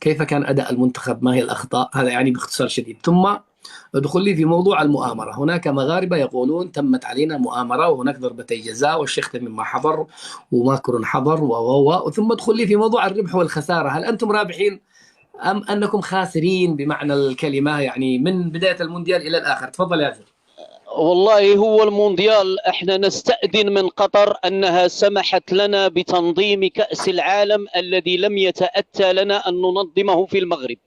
كيف كان أداء المنتخب؟ ما هي الأخطاء؟ هذا يعني باختصار شديد. ثم ادخل لي في موضوع المؤامرة. هناك مغاربة يقولون تمت علينا مؤامرة، وهناك ضربتي جزاء، والشيخ تميم ما حضر، وماكرون حضر، ثم ادخل لي في موضوع الربح والخسارة. هل أنتم رابحين أم أنكم خاسرين بمعنى الكلمة، يعني من بداية المونديال إلى الآخر؟ تفضل يا ياسر. والله هو المونديال احنا نستأذن من قطر أنها سمحت لنا بتنظيم كأس العالم الذي لم يتأتى لنا أن ننظمه في المغرب،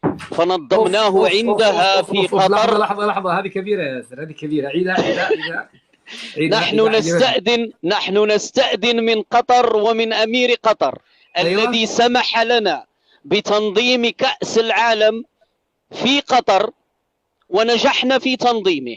أوف فنظمناه أوف أوف أوف عندها أوف في أوف, أوف. لحظة قطر. لحظة لحظة، هذه كبيرة يا ياسر، هذه كبيرة. عيدها عيدها عيدها عيدها نحن إذا أعجبتني. نستأذن من قطر ومن أمير قطر أيوه. الذي سمح لنا بتنظيم كأس العالم في قطر، ونجحنا في تنظيمه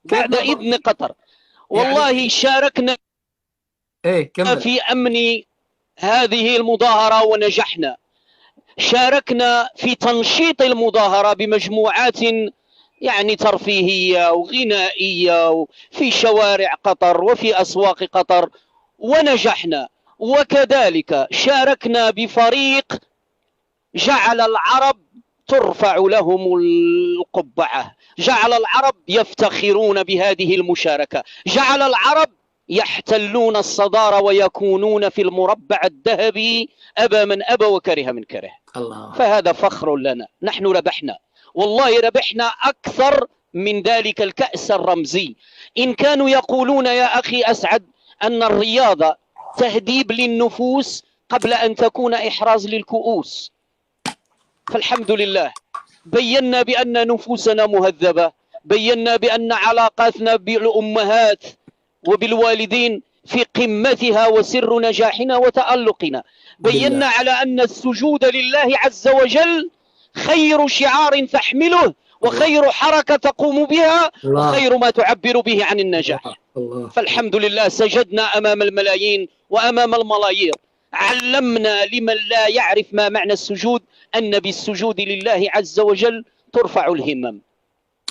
كيف بعد ما إذن قطر. والله يعني؟ شاركنا إيه كمل. في أمن هذه المظاهرة ونجحنا. شاركنا في تنشيط المظاهرة بمجموعات يعني ترفيهية وغنائية في شوارع قطر وفي أسواق قطر، ونجحنا. وكذلك شاركنا بفريق جعل العرب ترفع لهم القبعة، جعل العرب يفتخرون بهذه المشاركة، جعل العرب يحتلون الصدارة ويكونون في المربع الذهبي أبى من أبى وكره من كره. الله. فهذا فخر لنا، نحن ربحنا، والله ربحنا أكثر من ذلك الكأس الرمزي. إن كانوا يقولون يا أخي أسعد أن الرياضة تهذيب للنفوس قبل أن تكون إحراز للكؤوس، فالحمد لله بينا بأن نفوسنا مهذبة، بينا بأن علاقاتنا بالأمهات وبالوالدين في قمتها وسر نجاحنا وتألقنا، بينا بالله. على أن السجود لله عز وجل خير شعار تحمله، الله وخير حركة تقوم بها، الله وخير ما تعبر به عن الله النجاح. الله الله. فالحمد لله سجدنا أمام الملايين وأمام الملايير. علمنا لمن لا يعرف ما معنى السجود أن بالسجود لله عز وجل ترفع الهمم.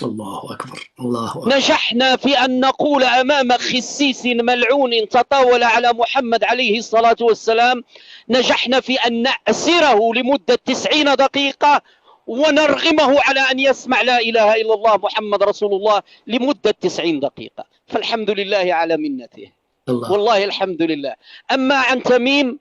الله أكبر الله أكبر. نجحنا في أن نقول أمام خسيس ملعون تطاول على محمد عليه الصلاة والسلام، نجحنا في أن نأسره لمدة 90 دقيقة ونرغمه على أن يسمع لا إله إلا الله محمد رسول الله لمدة 90 دقيقة. فالحمد لله على منته، الله. والله الحمد لله. أما عن تميم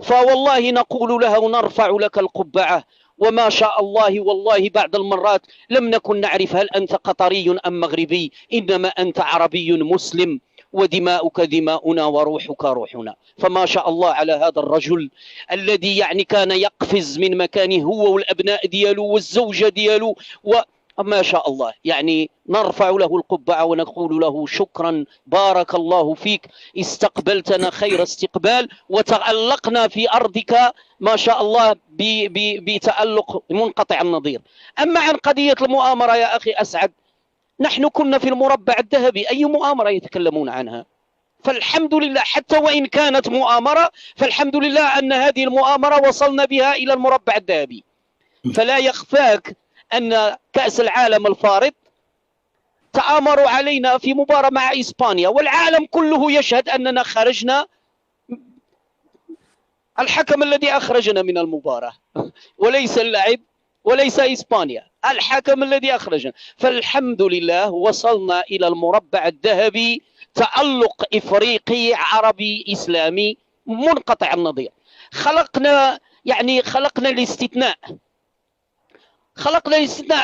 فوالله نقول له ونرفع لك القبعة، وما شاء الله والله بعض المرات لم نكن نعرف هل أنت قطري أم مغربي، إنما أنت عربي مسلم، ودماؤك دماؤنا وروحك روحنا. فما شاء الله على هذا الرجل الذي يعني كان يقفز من مكانه هو والأبناء ديالو والزوجة ديالو ما شاء الله. يعني نرفع له القبعة ونقول له شكرا، بارك الله فيك، استقبلتنا خير استقبال وتألقنا في أرضك ما شاء الله بتألق منقطع النظير. أما عن قضية المؤامرة يا أخي أسعد، نحن كنا في المربع الذهبي، أي مؤامرة يتكلمون عنها؟ فالحمد لله حتى وإن كانت مؤامرة فالحمد لله أن هذه المؤامرة وصلنا بها إلى المربع الذهبي. فلا يخفاك أن كأس العالم الفارط تآمروا علينا في مباراة مع إسبانيا، والعالم كله يشهد أننا خرجنا، الحكم الذي أخرجنا من المباراة وليس اللاعب وليس إسبانيا، الحكم الذي أخرجنا. فالحمد لله وصلنا إلى المربع الذهبي، تألق إفريقي عربي إسلامي منقطع النظير. خلقنا الاستثناء،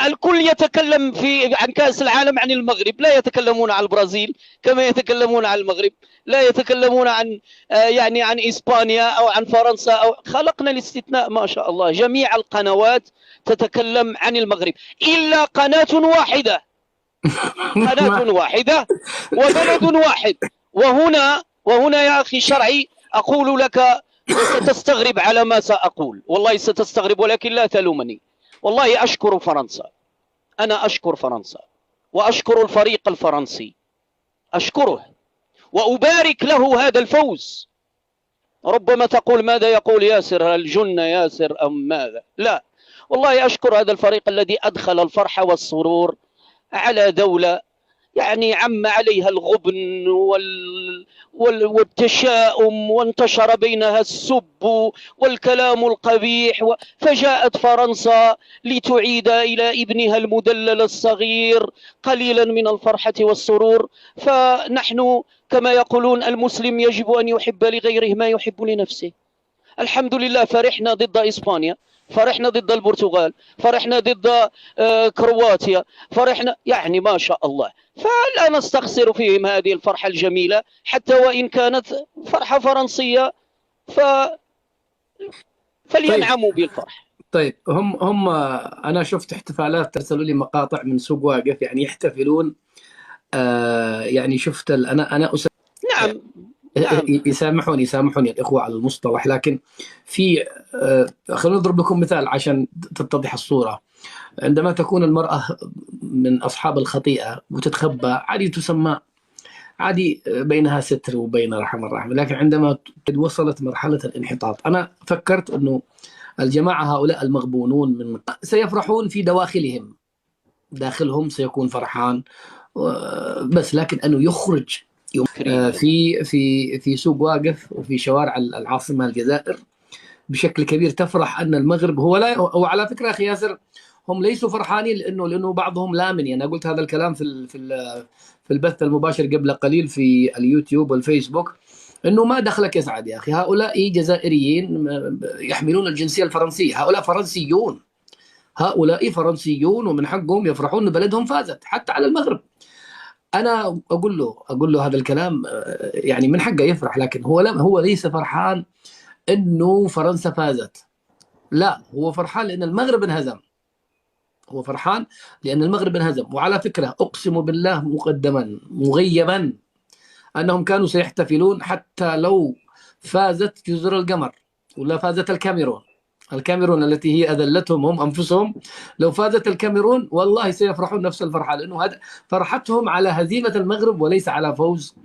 الكل يتكلم عن كأس العالم عن المغرب، لا يتكلمون عن البرازيل كما يتكلمون عن المغرب، لا يتكلمون عن عن إسبانيا أو عن فرنسا. خلقنا الاستثناء ما شاء الله، جميع القنوات تتكلم عن المغرب إلا قناة واحدة، قناة واحدة وبلد واحد. وهنا يا أخي شرعي أقول لك وستستغرب على ما سأقول، والله ستستغرب ولكن لا تلومني. والله أشكر فرنسا، أنا أشكر فرنسا وأشكر الفريق الفرنسي، أشكره وأبارك له هذا الفوز. ربما تقول ماذا يقول ياسر، هل جن ياسر أم ماذا؟ لا، والله أشكر هذا الفريق الذي أدخل الفرح والسرور على دولة يعني عم عليها الغبن والتشاؤم، وانتشر بينها السب والكلام القبيح، فجاءت فرنسا لتعيد إلى ابنها المدلل الصغير قليلا من الفرحة والسرور. فنحن كما يقولون المسلم يجب أن يحب لغيره ما يحب لنفسه. الحمد لله فرحنا ضد إسبانيا، فرحنا ضد البرتغال، فرحنا ضد كرواتيا، فرحنا يعني ما شاء الله. فلا نستخسر فيهم هذه الفرحة الجميلة حتى وإن كانت فرحة فرنسية، فلينعموا طيب بالفرح. طيب هم انا شفت احتفالات، ترسلوا لي مقاطع من سوق واقف يعني يحتفلون. يعني شفت انا نعم نعم. يسامحوني الإخوة على المصطلح، لكن في خلونا نضرب لكم مثال عشان تتضح الصورة. عندما تكون المرأة من أصحاب الخطيئة وتتخبى عادي، تسمى عادي بينها ستر وبين رحم الرحمة. لكن عندما وصلت مرحلة الانحطاط، أنا فكرت أنه الجماعة هؤلاء المغبونون سيفرحون في دواخلهم، داخلهم سيكون فرحان بس، لكن أنه يخرج في سوق واقف وفي شوارع العاصمة الجزائر بشكل كبير تفرح أن المغرب هو لا. وعلى فكرة أخي ياسر، هم ليسوا فرحانين لأنه بعضهم لامني. أنا قلت هذا الكلام في البث المباشر قبل قليل في اليوتيوب والفيسبوك، أنه ما دخلك يسعد يا أخي، هؤلاء جزائريين يحملون الجنسية الفرنسية، هؤلاء فرنسيون ومن حقهم يفرحون أن بلدهم فازت حتى على المغرب. انا اقول له هذا الكلام، يعني من حقه يفرح، لكن هو ليس فرحان انه فرنسا فازت، لا، هو فرحان لان المغرب انهزم. هو فرحان لان المغرب انهزم. وعلى فكره اقسم بالله مقدما مغيبا انهم كانوا سيحتفلون حتى لو فازت جزر القمر ولا فازت الكاميرون التي هي أذلتهم هم أنفسهم. لو فازت الكاميرون والله سيفرحون نفس الفرحة، لأنه هذا فرحتهم على هزيمة المغرب وليس على فوز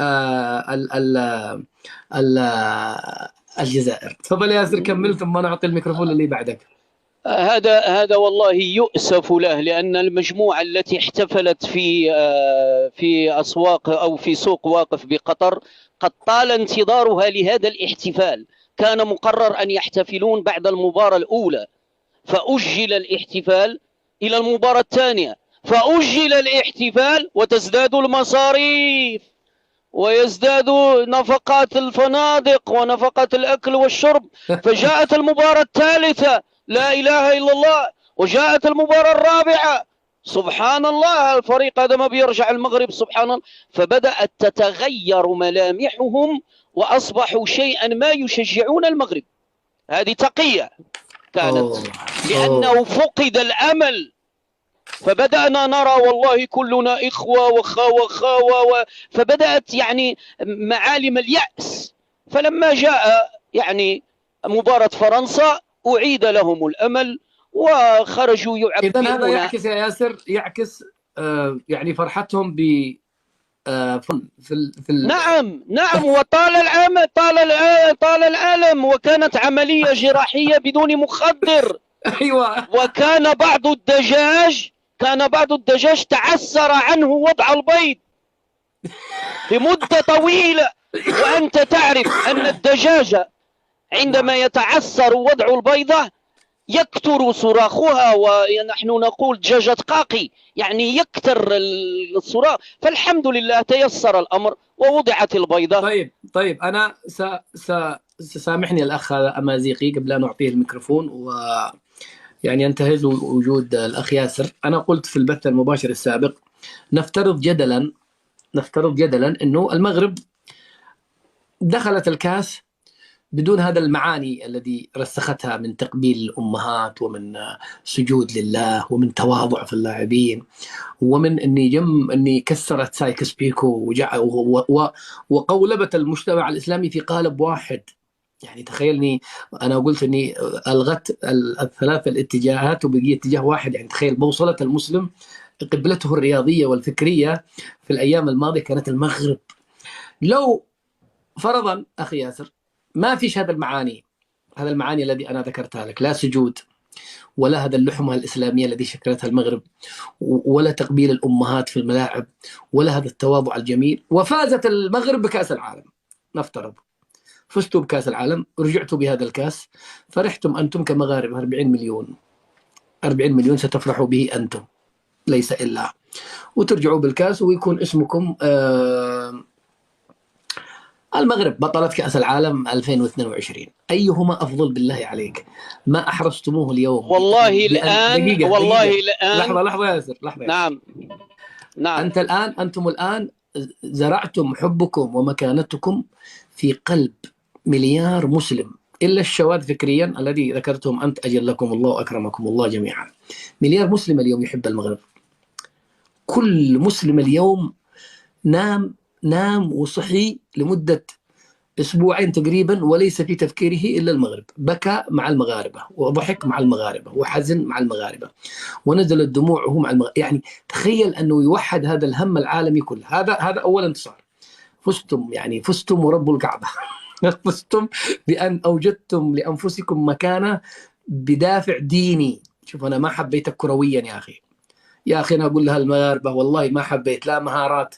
ال ال ال الجزائر. تفضل يا ياسر، كمل ثم نعطي الميكروفون اللي بعدك. هذا والله يؤسف له، لأن المجموعة التي احتفلت في أسواق أو في سوق واقف بقطر قد طال انتظارها لهذا الاحتفال. كان مقرر أن يحتفلون بعد المباراة الأولى، فأجل الاحتفال إلى المباراة الثانية، فأجل الاحتفال وتزداد المصاريف ويزداد نفقات الفنادق ونفقات الأكل والشرب، فجاءت المباراة الثالثة لا إله إلا الله، وجاءت المباراة الرابعة سبحان الله، الفريق هذا ما بيرجع المغرب سبحان الله. فبدأت تتغير ملامحهم وأصبحوا شيئا ما يشجعون المغرب. هذه تقية كانت، لأنه فقد الأمل. فبدأنا نرى والله كلنا إخوة وخاوة، فبدأت يعني معالم اليأس. فلما جاء يعني مباراة فرنسا أعيد لهم الأمل وخرجوا يعبرون. إذن هذا يعكس يا ياسر، يعكس يعني فرحتهم ب نعم وطال الأمل، طال الألم، وكانت عملية جراحية بدون مخدر. أيوة. وكان بعض الدجاج تعسر عنه وضع البيض لمدة طويلة. وأنت تعرف أن الدجاجة عندما يتعسر وضع البيضة يكتر صراخها، ونحن نقول دجاجة قاقي، يعني يكتر الصراخ. فالحمد لله تيسر الأمر ووضعت البيضة. طيب أنا سامحني الأخ هذا أمازيغي قبل أن أعطيه الميكروفون يعني ينتهز وجود الأخ ياسر. أنا قلت في البث المباشر السابق نفترض جدلا أنه المغرب دخلت الكاس بدون هذا المعاني الذي رسختها من تقبيل الأمهات ومن سجود لله ومن تواضع في اللاعبين ومن أني كسرت سايكس بيكو وقولبت المجتمع الإسلامي في قالب واحد. يعني تخيلني أنا قلت أني ألغت الثلاث الاتجاهات وبقي اتجاه واحد. يعني تخيل بوصلة المسلم قبلته الرياضية والفكرية في الأيام الماضية كانت المغرب. لو فرضا أخي ياسر ما فيش هذا المعاني الذي أنا ذكرتها لك، لا سجود ولا هذا اللحمة الإسلامية الذي شكلتها المغرب، ولا تقبيل الأمهات في الملاعب، ولا هذا التواضع الجميل. وفازت المغرب بكأس العالم، نفترض فزتوا بكأس العالم، رجعتوا بهذا الكأس، فرحتم أنتم كمغاربة 40 مليون، 40 مليون ستفرحوا به أنتم ليس إلا، وترجعوا بالكأس ويكون اسمكم المغرب بطلة كأس العالم 2022. أيهما أفضل بالله عليك؟ ما أحرزتموه اليوم والله الآن، دقيقة والله دقيقة، الآن. لحظة يا ياسر، لحظة يا ياسر. نعم نعم. أنتم الآن زرعتم حبكم ومكانتكم في قلب مليار مسلم، إلا الشواذ فكريا الذي ذكرتهم أنت، أجلكم الله وأكرمكم الله جميعا. مليار مسلم اليوم يحب المغرب. كل مسلم اليوم نام وصحي لمدة أسبوعين تقريبا وليس في تفكيره إلا المغرب، بكى مع المغاربة وضحك مع المغاربة وحزن مع المغاربة ونزلت دموعه مع المغاربة. يعني تخيل أنه يوحد هذا الهم العالمي كله. هذا أول انتصار. فزتم، يعني فزتم ورب الكعبة فزتم بأن أوجدتم لأنفسكم مكانة بدافع ديني. شوف، أنا ما حبيتك كرويا يا أخي، يا أخي أنا أقول لها المغاربة والله ما حبيت لا مهارات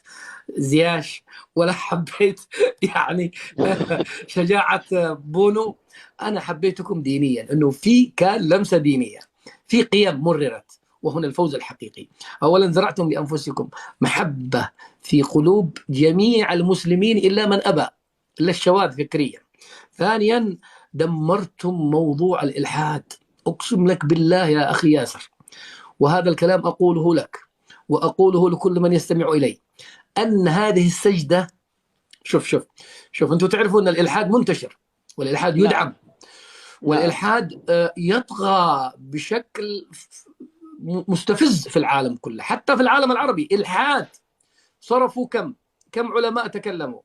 زياش ولا حبيت يعني شجاعة بونو. أنا حبيتكم دينيا، أنه كان لمسة دينية، في قيم مررت، وهنا الفوز الحقيقي. أولا زرعتم لأنفسكم محبة في قلوب جميع المسلمين إلا من أبى، إلا الشواذ فكريا. ثانيا دمرتم موضوع الإلحاد. أقسم لك بالله يا أخي ياسر، وهذا الكلام أقوله لك وأقوله لكل من يستمع إلي، أن هذه السجدة، شوف أنتم تعرفوا أن الإلحاد منتشر، والإلحاد يدعم، والإلحاد يطغى بشكل مستفز في العالم كله، حتى في العالم العربي. إلحاد صرفوا كم علماء تكلموا،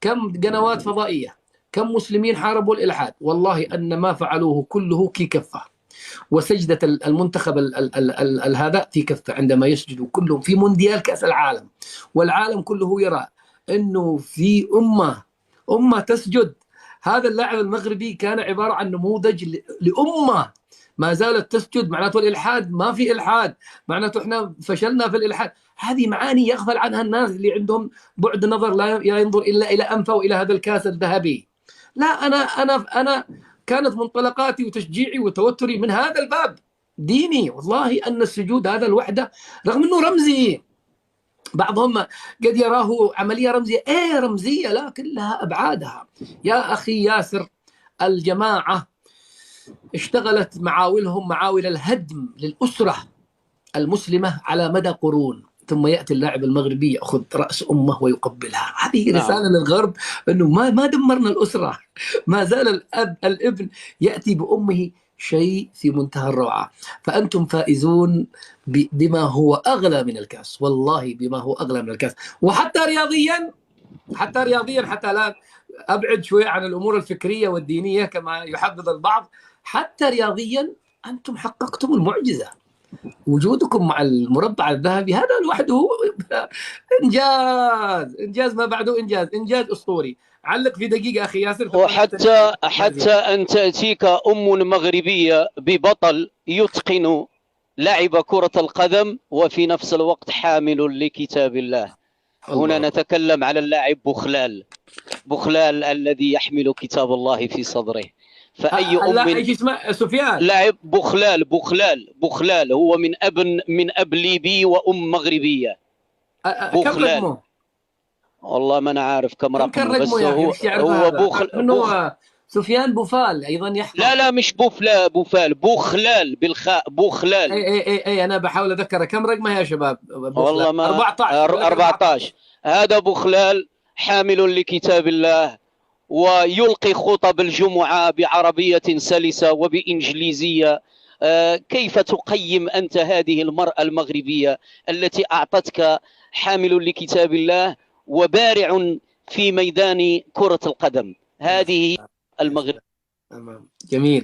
كم قنوات فضائية، كم مسلمين حاربوا الإلحاد. والله أن ما فعلوه كله في كفة، وسجدة المنتخب هذا في كفة عندما يسجدوا كلهم في مونديال كأس العالم، والعالم كله يرى أنه في أمة تسجد. هذا اللاعب المغربي كان عبارة عن نموذج لأمة ما زالت تسجد. معناته الإلحاد ما في إلحاد، معناته إحنا فشلنا في الإلحاد. هذه معاني يغفل عنها الناس اللي عندهم بعد نظر، لا ينظر إلا إلى أنفه وإلى هذا الكاس الذهبي. لا، أنا كانت منطلقاتي وتشجيعي وتوتري من هذا الباب ديني. والله أن السجود هذا الوحدة رغم أنه رمزي، بعضهم قد يراه عملية رمزية، رمزية لكن لها أبعادها. يا أخي ياسر، الجماعة اشتغلت معاولهم معاول الهدم للأسرة المسلمة على مدى قرون، ثم يأتي اللاعب المغربي يأخذ رأس أمه ويقبلها. هذه رسالة للغرب أنه ما دمرنا الأسرة، ما زال الابن يأتي بأمه، شيء في منتهى الروعة. فأنتم فائزون بما هو أغلى من الكاس، والله بما هو أغلى من الكاس. وحتى رياضيا، حتى لا أبعد شوية عن الأمور الفكرية والدينية كما يحدد البعض، حتى رياضيا أنتم حققتم المعجزة. وجودكم مع المربع الذهبي هذا لوحده إنجاز ما بعده إنجاز أسطوري. علق في دقيقة أخي ياسر. وحتى أن تأتيك مغربية ببطل يتقن لعب كرة القدم وفي نفس الوقت حامل لكتاب الله. هنا نتكلم على اللاعب بخلال الذي يحمل كتاب الله في صدره. فأي ايش اسمه؟ سفيان. لاعب بخلال هو من أب ليبي وأم مغربية. كم رقمه؟ والله ما أنا عارف كم رقمه، بس هو سفيان بوفال أيضا يحفظ. لا مش بوفال، بخلال بالخاء، بخلال. اي انا بحاول اذكره. كم رقمه يا شباب؟ والله ما 14. هذا بخلال حامل لكتاب الله، ويلقي خطب الجمعة بعربية سلسة وبإنجليزية. كيف تقيم أنت هذه المرأة المغربية التي أعطتك حامل لكتاب الله وبارع في ميدان كرة القدم؟ هذه المغرب. جميل.